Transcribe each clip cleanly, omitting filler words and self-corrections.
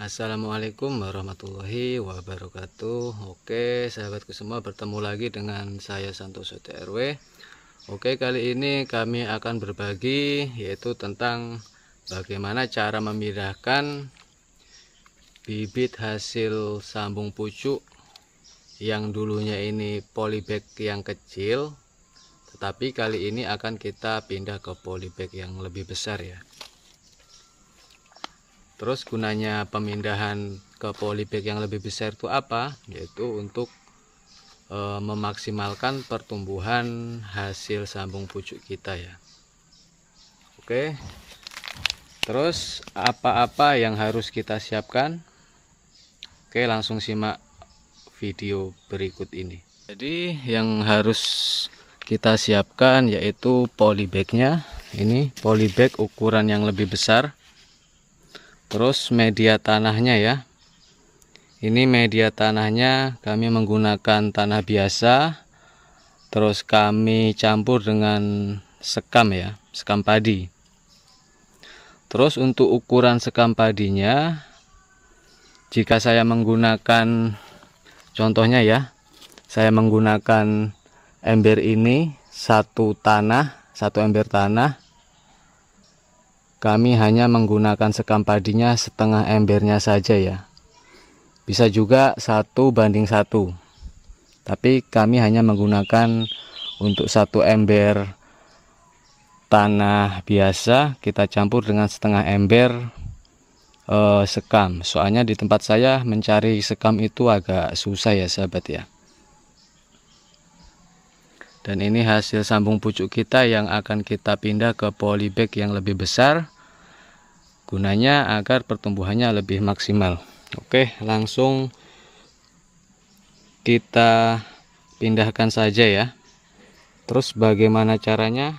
Assalamualaikum warahmatullahi wabarakatuh. Oke sahabatku semua, bertemu lagi dengan saya Santoso TRW. Oke, kali ini kami akan berbagi yaitu tentang bagaimana cara memindahkan bibit hasil sambung pucuk yang dulunya ini polybag yang kecil, tetapi kali ini akan kita pindah ke polybag yang lebih besar ya. Terus gunanya pemindahan ke polybag yang lebih besar itu apa? Yaitu untuk memaksimalkan pertumbuhan hasil sambung pucuk kita ya. Oke. Terus apa-apa yang harus kita siapkan? Oke, langsung simak video berikut ini. Jadi yang harus kita siapkan yaitu polybagnya. Ini polybag ukuran yang lebih besar. Terus media tanahnya ya. Ini media tanahnya kami menggunakan tanah biasa. Terus kami campur dengan sekam ya, sekam padi. Terus untuk ukuran sekam padinya, jika saya menggunakan, contohnya ya, saya menggunakan ember ini satu ember tanah. Kami hanya menggunakan sekam padinya setengah embernya saja ya. Bisa juga 1:1. Tapi kami hanya menggunakan untuk satu ember tanah biasa, kita campur dengan setengah ember sekam. Soalnya di tempat saya mencari sekam itu agak susah ya sahabat ya. Dan ini hasil sambung pucuk kita yang akan kita pindah ke polybag yang lebih besar, gunanya agar pertumbuhannya lebih maksimal. Oke, langsung kita pindahkan saja ya. Terus bagaimana caranya?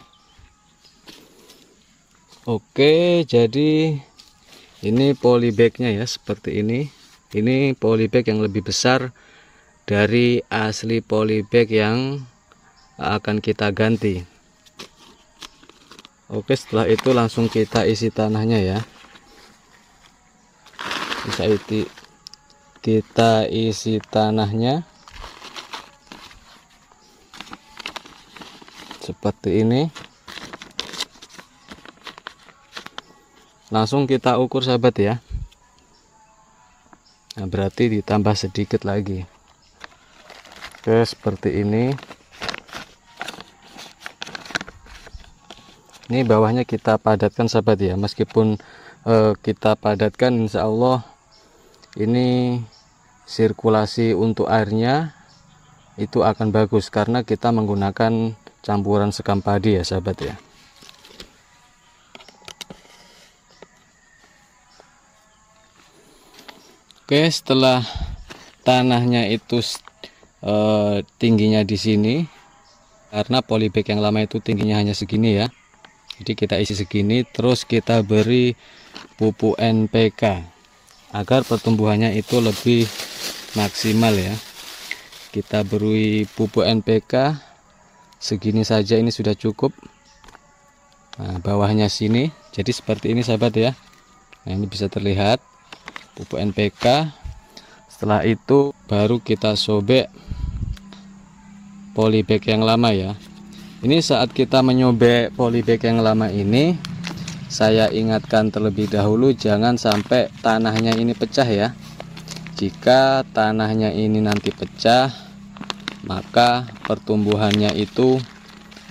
Oke, jadi ini polybagnya ya, seperti ini. Ini polybag yang lebih besar dari asli polybag yang akan kita ganti. Oke, setelah itu langsung kita isi tanahnya ya. Kita isi tanahnya seperti ini. Langsung kita ukur sahabat ya. Nah, berarti ditambah sedikit lagi. Oke, seperti ini. Ini bawahnya kita padatkan sahabat ya. Meskipun kita padatkan, insya Allah ini sirkulasi untuk airnya itu akan bagus karena kita menggunakan campuran sekam padi ya sahabat ya. Oke, setelah tanahnya itu tingginya di sini, karena polybag yang lama itu tingginya hanya segini ya. Jadi kita isi segini, terus kita beri pupuk NPK agar pertumbuhannya itu lebih maksimal ya. Kita beri pupuk NPK segini saja, ini sudah cukup. Nah, bawahnya sini, jadi seperti ini sahabat ya. Nah, ini bisa terlihat pupuk NPK. Setelah itu baru kita sobek polybag yang lama ya. Ini saat kita menyobek polybag yang lama ini, saya ingatkan terlebih dahulu jangan sampai tanahnya ini pecah ya. Jika tanahnya ini nanti pecah, maka pertumbuhannya itu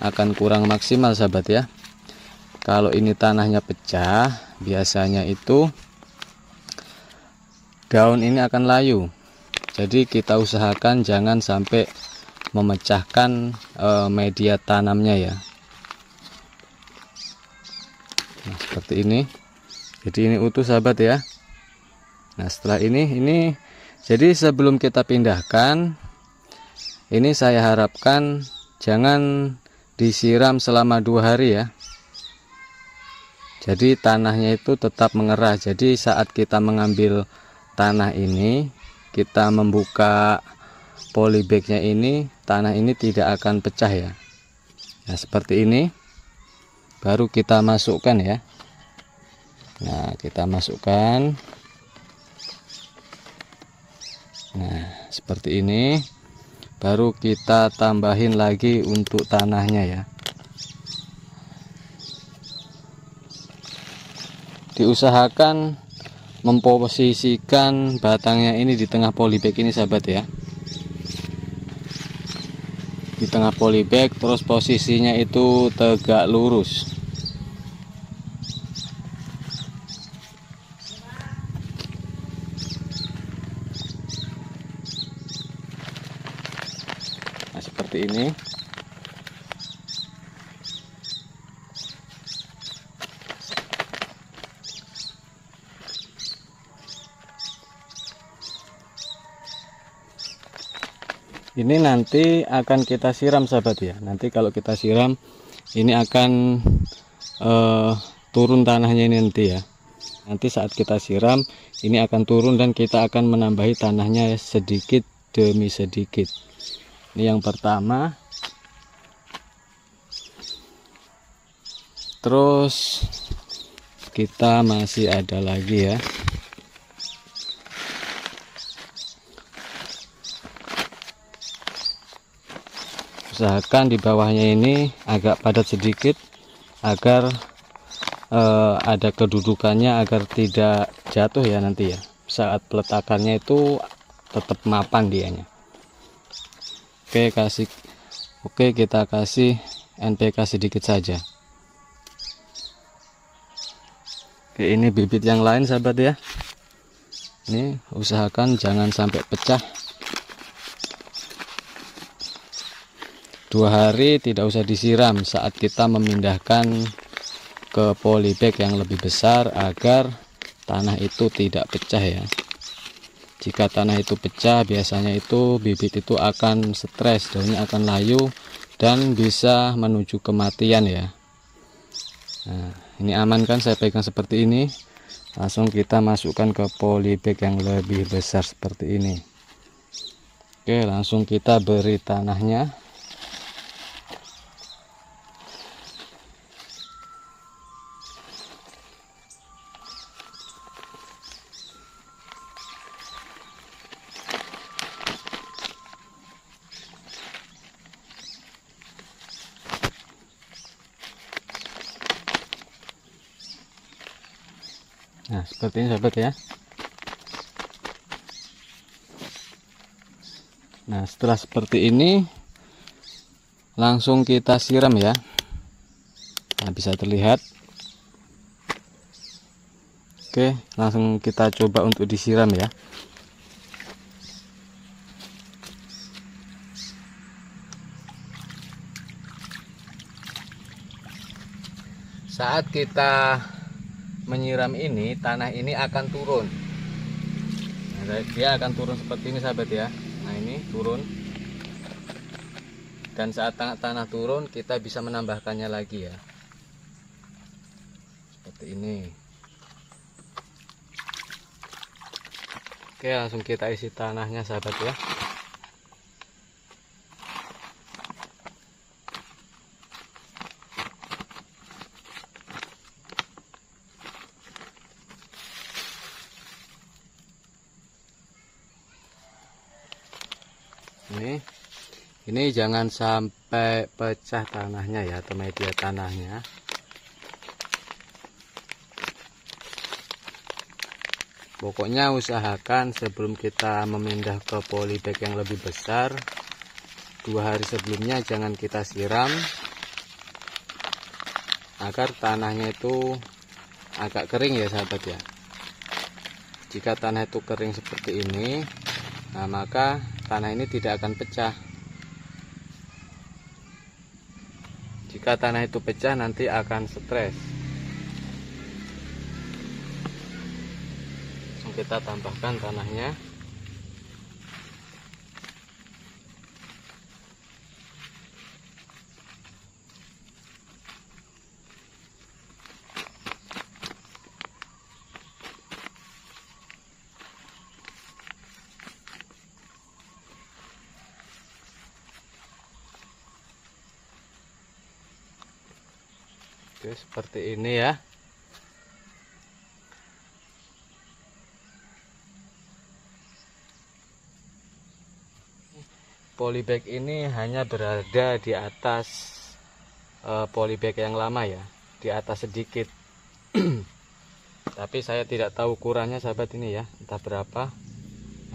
akan kurang maksimal sahabat ya. Kalau ini tanahnya pecah, biasanya itu daun ini akan layu. Jadi kita usahakan jangan sampai memecahkan media tanamnya ya. Nah, seperti ini. Jadi ini utuh sahabat ya. Nah, setelah ini jadi sebelum kita pindahkan, ini saya harapkan jangan disiram selama 2 hari ya. Jadi tanahnya itu tetap mengerah. Jadi saat kita mengambil tanah ini, kita membuka polybagnya ini, tanah ini tidak akan pecah ya. Nah, seperti ini. Baru kita masukkan ya. Nah, kita masukkan. seperti ini. Baru kita tambahin lagi untuk tanahnya ya. Diusahakan memposisikan batangnya ini di tengah polybag ini sahabat ya, di tengah polybag, terus posisinya itu tegak lurus. Nah seperti ini. Ini nanti akan kita siram sahabat ya. Nanti kalau kita siram ini akan turun tanahnya ini nanti ya. Nanti saat kita siram ini akan turun dan kita akan menambahi tanahnya sedikit demi sedikit. Ini yang pertama. Terus kita masih ada lagi ya. Usahakan di bawahnya ini agak padat sedikit agar ada kedudukannya, agar tidak jatuh ya nanti ya. Saat peletakannya itu tetap mapan dianya. Oke, kita kasih NPK sedikit saja. Oke, ini bibit yang lain sahabat ya. Ini usahakan jangan sampai pecah. 2 hari tidak usah disiram saat kita memindahkan ke polybag yang lebih besar agar tanah itu tidak pecah ya. Jika tanah itu pecah biasanya itu bibit itu akan stres, daunnya akan layu dan bisa menuju kematian ya. Nah, ini aman kan saya pegang seperti ini. Langsung kita masukkan ke polybag yang lebih besar seperti ini. Oke, langsung kita beri tanahnya. Nah seperti ini sahabat ya. Nah setelah seperti ini langsung kita siram ya. Nah bisa terlihat. Oke, langsung kita coba untuk disiram ya. Saat kita menyiram ini, tanah ini akan turun. Nah, dia akan turun seperti ini sahabat ya. Nah ini turun. Dan saat tanah turun kita bisa menambahkannya lagi ya. Seperti ini. Oke, langsung kita isi tanahnya sahabat ya. Ini jangan sampai pecah tanahnya ya, atau media tanahnya. Pokoknya usahakan sebelum kita memindah ke polybag yang lebih besar, 2 hari sebelumnya jangan kita siram agar tanahnya itu agak kering ya sahabat ya. Jika tanah itu kering seperti ini, nah maka tanah ini tidak akan pecah. Jika tanah itu pecah nanti akan stres. Langsung kita tambahkan tanahnya. Oke, seperti ini ya. polybag ini hanya berada di atas polybag yang lama ya, di atas sedikit. Tapi saya tidak tahu ukurannya sahabat ini ya, entah berapa.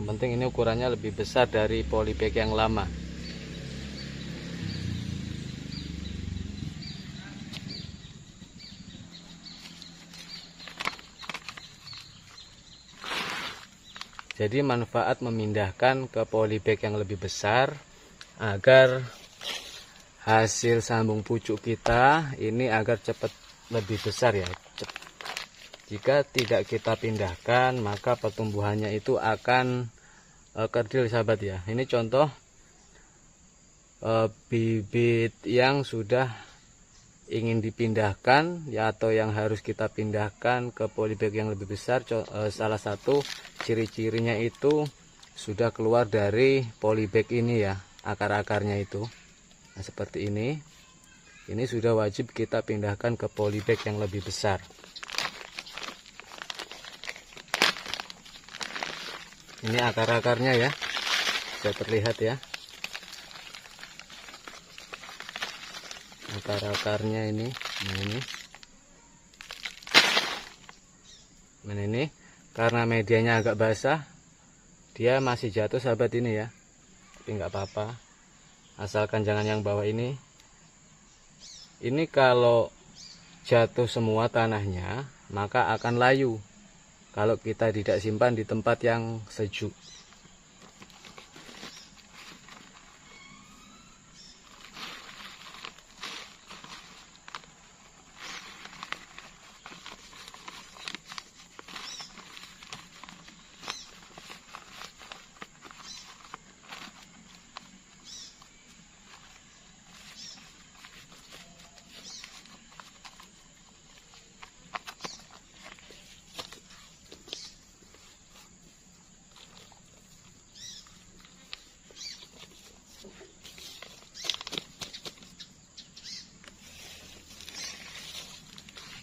Yang penting ini ukurannya lebih besar dari polybag yang lama. Jadi manfaat memindahkan ke polybag yang lebih besar agar hasil sambung pucuk kita ini agar cepat lebih besar ya. Jika tidak kita pindahkan maka pertumbuhannya itu akan kerdil sahabat ya. Ini contoh bibit yang sudah ingin dipindahkan ya, atau yang harus kita pindahkan ke polybag yang lebih besar. Salah satu ciri-cirinya itu sudah keluar dari polybag ini ya, akar-akarnya itu. Nah, seperti ini sudah wajib kita pindahkan ke polybag yang lebih besar. Ini akar-akarnya ya, bisa terlihat ya, akar-akarnya ini. Nah ini karena medianya agak basah, dia masih jatuh sahabat ini ya, tapi nggak apa-apa, asalkan jangan yang bawah ini. Ini kalau jatuh semua tanahnya maka akan layu kalau kita tidak simpan di tempat yang sejuk.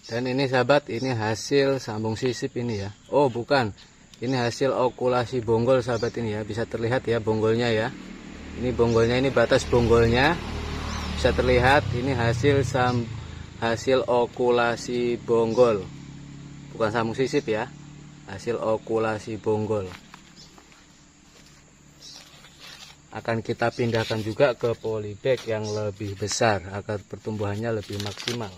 Dan ini sahabat, ini hasil sambung sisip ini ya. Oh bukan, ini hasil okulasi bonggol sahabat ini ya. Bisa terlihat ya bonggolnya ya. Ini bonggolnya, ini batas bonggolnya. Bisa terlihat ini hasil okulasi bonggol. Bukan sambung sisip ya. Hasil okulasi bonggol. Akan kita pindahkan juga ke polybag yang lebih besar agar pertumbuhannya lebih maksimal.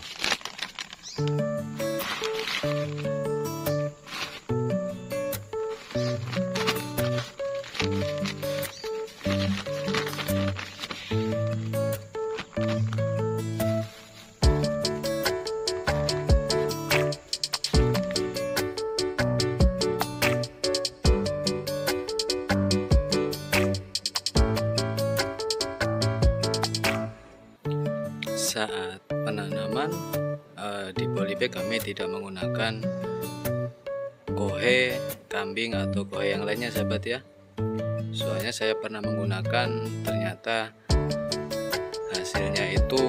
Saat penanaman di polybag kami tidak menggunakan kohe kambing atau kohe yang lainnya sahabat ya. Soalnya saya pernah menggunakan, ternyata hasilnya itu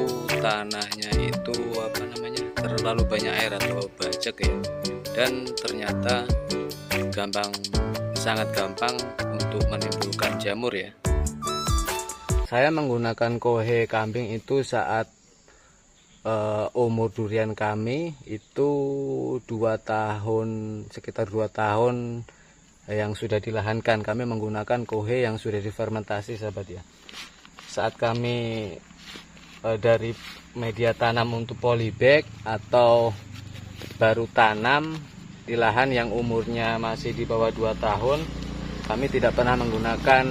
tanahnya itu terlalu banyak air atau bajak ya, dan ternyata sangat gampang untuk menimbulkan jamur ya. Saya menggunakan kohe kambing itu saat umur durian kami itu 2 tahun, sekitar 2 tahun yang sudah dilahankan. Kami menggunakan kohe yang sudah difermentasi sahabat ya. Saat kami dari media tanam untuk polybag atau baru tanam di lahan yang umurnya masih di bawah 2 tahun, kami tidak pernah menggunakan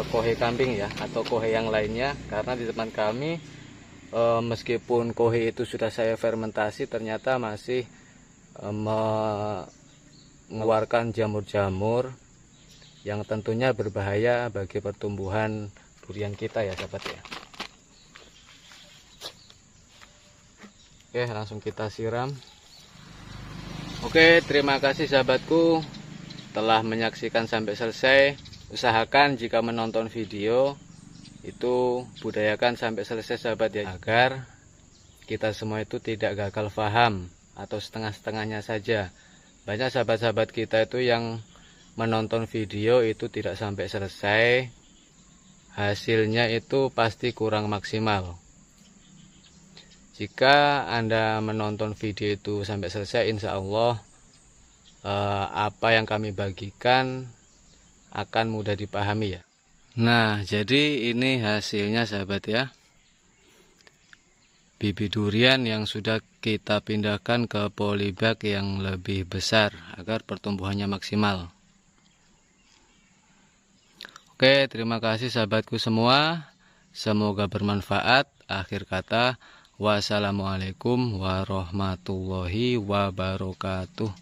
kohe kambing ya atau kohe yang lainnya, karena di tempat kami meskipun kohe itu sudah saya fermentasi, ternyata masih mengeluarkan jamur-jamur yang tentunya berbahaya bagi pertumbuhan durian kita ya sahabat ya. Oke, langsung kita siram. Oke, terima kasih sahabatku telah menyaksikan sampai selesai. Usahakan jika menonton video itu budayakan sampai selesai sahabat ya, agar kita semua itu tidak gagal paham atau setengah-setengahnya saja. Banyak sahabat-sahabat kita itu yang menonton video itu tidak sampai selesai, hasilnya itu pasti kurang maksimal. Jika Anda menonton video itu sampai selesai, insya Allah apa yang kami bagikan akan mudah dipahami ya. Nah, jadi ini hasilnya sahabat ya. Bibit durian yang sudah kita pindahkan ke polybag yang lebih besar agar pertumbuhannya maksimal. Oke, terima kasih sahabatku semua. Semoga bermanfaat. Akhir kata, wassalamualaikum warahmatullahi wabarakatuh.